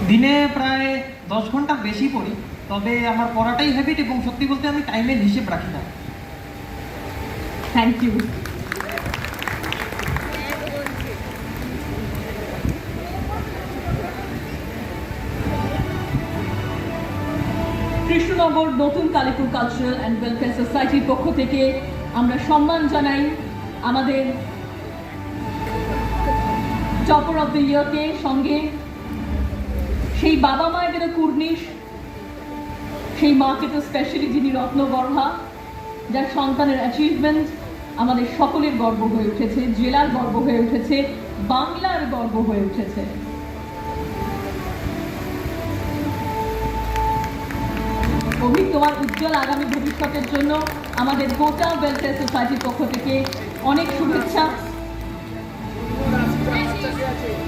দিনে প্রায় 10 ঘন্টা বেশি পড়ি, তবে আমার পড়াটাই হ্যাবিট এবং সত্যি বলতে আমি টাইমের হিসেব রাখি না। Thank you. কৃষ্ণনগর নতুন কালীপুর কালচারাল অ্যান্ড ওয়েলফেয়ার সোসাইটির পক্ষ থেকে আমরা সম্মান জানাই আমাদের টপার অফ দ্য ইয়ারকে, সঙ্গে সেই বাবা মায়েদেরও কুর্নিশ, সেই মাকে তো স্পেশালি যিনি রত্নগর্ভা, যার সন্তানের অ্যাচিভমেন্ট আমাদের সকলের গর্ব হয়ে উঠেছে, জেলার গর্ব হয়ে উঠেছে, বাংলার গর্ব হয়ে উঠেছে। অভিক, তোমার উজ্জ্বল আগামী ভবিষ্যতের জন্য আমাদের গোটা ওয়েলফেয়ার সোসাইটির পক্ষ থেকে অনেক শুভেচ্ছা।